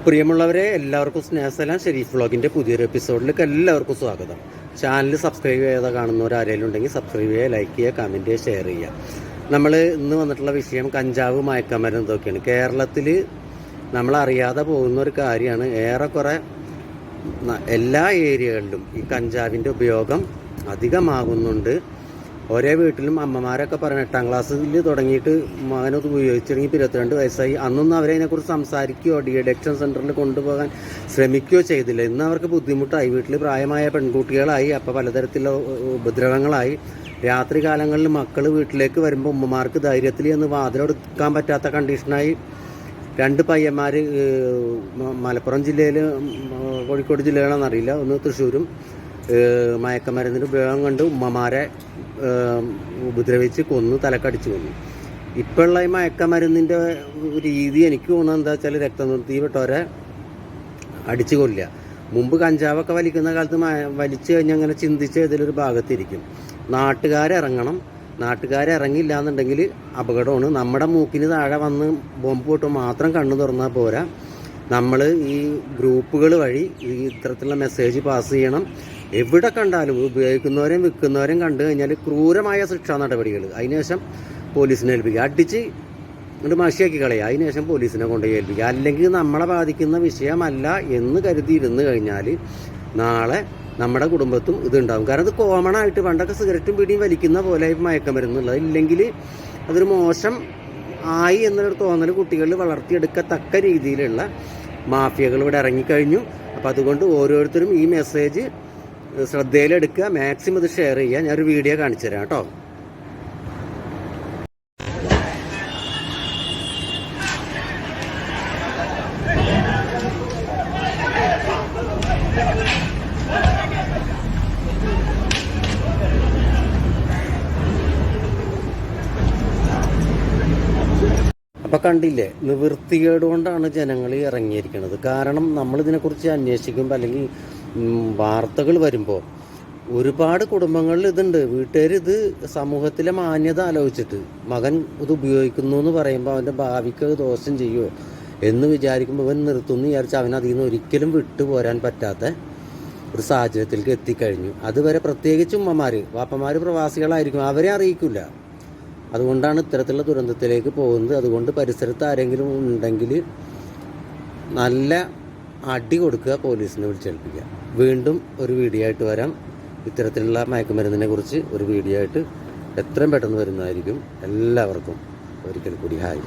പ്രിയമുള്ളവരെ, എല്ലാവർക്കും സ്നേഹസലാം. ഷെരീഫ് വ്ളോഗിൻ്റെ പുതിയൊരു എപ്പിസോഡിലേക്ക് എല്ലാവർക്കും സ്വാഗതം. ചാനൽ സബ്സ്ക്രൈബ് ചെയ്യാതെ കാണുന്നവർ ആരെങ്കിലും ഉണ്ടെങ്കിൽ സബ്സ്ക്രൈബ് ചെയ്യുക, ലൈക്ക് ചെയ്യുക, കമൻറ്റ് ചെയ്യുക, ഷെയർ ചെയ്യുക. നമ്മൾ ഇന്ന് വന്നിട്ടുള്ള വിഷയം കഞ്ചാവ്, മയക്കമരുന്ന് ഇതൊക്കെയാണ്. കേരളത്തിൽ നമ്മളറിയാതെ പോകുന്ന ഒരു കാര്യമാണ്. ഏറെക്കുറെ എല്ലാ ഏരിയകളിലും ഈ കഞ്ചാവിൻ്റെ ഉപയോഗം അധികമാകുന്നുണ്ട്. ഒരേ വീട്ടിലും അമ്മമാരൊക്കെ പറഞ്ഞ 8ാം ക്ലാസ്സിൽ തുടങ്ങിയിട്ട് മകനത് ഉപയോഗിച്ചിറങ്ങി 22 വയസ്സായി. അന്നൊന്നും അവരതിനെക്കുറിച്ച് സംസാരിക്കുകയോ ഡി അഡിക്ഷൻ സെൻറ്ററിൽ കൊണ്ടുപോകാൻ ശ്രമിക്കുകയോ ചെയ്തില്ല. ഇന്ന് അവർക്ക് ബുദ്ധിമുട്ടായി. വീട്ടിൽ പ്രായമായ പെൺകുട്ടികളായി. അപ്പോൾ പലതരത്തിലുള്ള ഉപദ്രവങ്ങളായി. രാത്രി കാലങ്ങളിൽ മക്കൾ വീട്ടിലേക്ക് വരുമ്പോൾ ഉമ്മമാർക്ക് ധൈര്യത്തിൽ എന്ന് വാതിലെടുക്കാൻ പറ്റാത്ത കണ്ടീഷനായി. 2 പയ്യന്മാർ മലപ്പുറം ജില്ലയിൽ, കോഴിക്കോട് ജില്ലകളാണെന്നറിയില്ല, ഒന്ന് തൃശ്ശൂരും, മയക്കമരുന്നിൻ്റെ ഉപയോഗം കണ്ട് ഉമ്മമാരെ ഉപദ്രവിച്ച് കൊന്ന് തലക്കടിച്ച് കൊന്നു. ഇപ്പോഴുള്ള ഈ മയക്കമരുന്നിൻ്റെ രീതി എനിക്ക് തോന്നുന്നത് എന്താ വെച്ചാൽ രക്തനിർത്തി വിട്ടവരെ അടിച്ചു കൊല്ലുക. മുമ്പ് കഞ്ചാവൊക്കെ വലിക്കുന്ന കാലത്ത് വലിച്ചു കഴിഞ്ഞാൽ അങ്ങനെ ചിന്തിച്ച് ഇതിലൊരു ഭാഗത്തിരിക്കും. നാട്ടുകാരിറങ്ങില്ല എന്നുണ്ടെങ്കിൽ അപകടമാണ്. നമ്മുടെ മൂക്കിന് താഴെ വന്ന് ബോംബ് പൊട്ടും മാത്രം കണ്ണു തുറന്നാൽ പോരാ. നമ്മൾ ഈ ഗ്രൂപ്പുകൾ വഴി ഈ ഇത്തരത്തിലുള്ള മെസ്സേജ് പാസ് ചെയ്യണം. എവിടെ കണ്ടാലും ഉപയോഗിക്കുന്നവരെയും വിൽക്കുന്നവരെയും കണ്ടു കഴിഞ്ഞാൽ ക്രൂരമായ ശിക്ഷാ നടപടികൾ. അതിനുശേഷം പോലീസിനെ ഏൽപ്പിക്കുക. അടിച്ച് എന്നിട്ട് മഷിയാക്കി കളയുക. അതിനുശേഷം പോലീസിനെ കൊണ്ടുപോയി ഏൽപ്പിക്കുക. അല്ലെങ്കിൽ നമ്മളെ ബാധിക്കുന്ന വിഷയമല്ല എന്ന് കരുതി ഇരുന്ന് കഴിഞ്ഞാൽ നാളെ നമ്മുടെ കുടുംബത്തും ഇതുണ്ടാകും. കാരണം ഇത് കോമൺ ആയിട്ട് പണ്ടൊക്കെ സിഗരറ്റും പിടിയും വലിക്കുന്ന പോലെ മയക്കമരുന്നുള്ളത്. ഇല്ലെങ്കിൽ അതൊരു മോശം ആയി എന്നൊരു തോന്നൽ കുട്ടികളിൽ വളർത്തിയെടുക്കത്തക്ക രീതിയിലുള്ള മാഫിയകൾ ഇവിടെ ഇറങ്ങിക്കഴിഞ്ഞു. അപ്പോൾ അതുകൊണ്ട് ഓരോരുത്തരും ഈ മെസ്സേജ് ശ്രദ്ധയിലെടുക്കുക, മാക്സിമം ഇത് ഷെയർ ചെയ്യുക. ഞാനൊരു വീഡിയോ കാണിച്ചു തരാം കേട്ടോ. അപ്പം കണ്ടില്ലേ, നിവൃത്തികേട് കൊണ്ടാണ് ജനങ്ങൾ ഇറങ്ങിയിരിക്കുന്നത്. കാരണം നമ്മളിതിനെക്കുറിച്ച് അന്വേഷിക്കുമ്പോൾ അല്ലെങ്കിൽ വാർത്തകൾ വരുമ്പോൾ ഒരുപാട് കുടുംബങ്ങളിൽ ഇതുണ്ട്. വീട്ടുകാർ ഇത് സമൂഹത്തിലെ മാന്യത ആലോചിച്ചിട്ട് മകൻ ഇത് ഉപയോഗിക്കുന്നു എന്ന് പറയുമ്പോൾ അവൻ്റെ ഭാവിക്ക് ദോഷം ചെയ്യുമോ എന്ന് വിചാരിക്കുമ്പോൾ അവൻ നിർത്തുന്നു വിചാരിച്ച് അവൻ അതിൽ നിന്ന് ഒരിക്കലും വിട്ടുപോരാൻ പറ്റാത്ത ഒരു സാഹചര്യത്തിലേക്ക് എത്തിക്കഴിഞ്ഞു. അതുവരെ പ്രത്യേകിച്ച് ഉമ്മമാർ, വാപ്പമാർ പ്രവാസികളായിരിക്കും, അവരെ അറിയിക്കില്ല. അതുകൊണ്ടാണ് ഇത്തരത്തിലുള്ള ദുരന്തത്തിലേക്ക് പോകുന്നത്. അതുകൊണ്ട് പരിസരത്ത് ആരെങ്കിലും ഉണ്ടെങ്കിൽ നല്ല അടി കൊടുക്കുക, പോലീസിനെ വിളിച്ചേൽപ്പിക്കുക. വീണ്ടും ഒരു വീഡിയോ ആയിട്ട് വരാം. ഇത്തരത്തിലുള്ള മയക്കുമരുന്നിനെ കുറിച്ച് ഒരു വീഡിയോ ആയിട്ട് എത്രയും പെട്ടെന്ന് വരുന്നതായിരിക്കും. എല്ലാവർക്കും ഒരിക്കൽ കൂടി ഹായ്.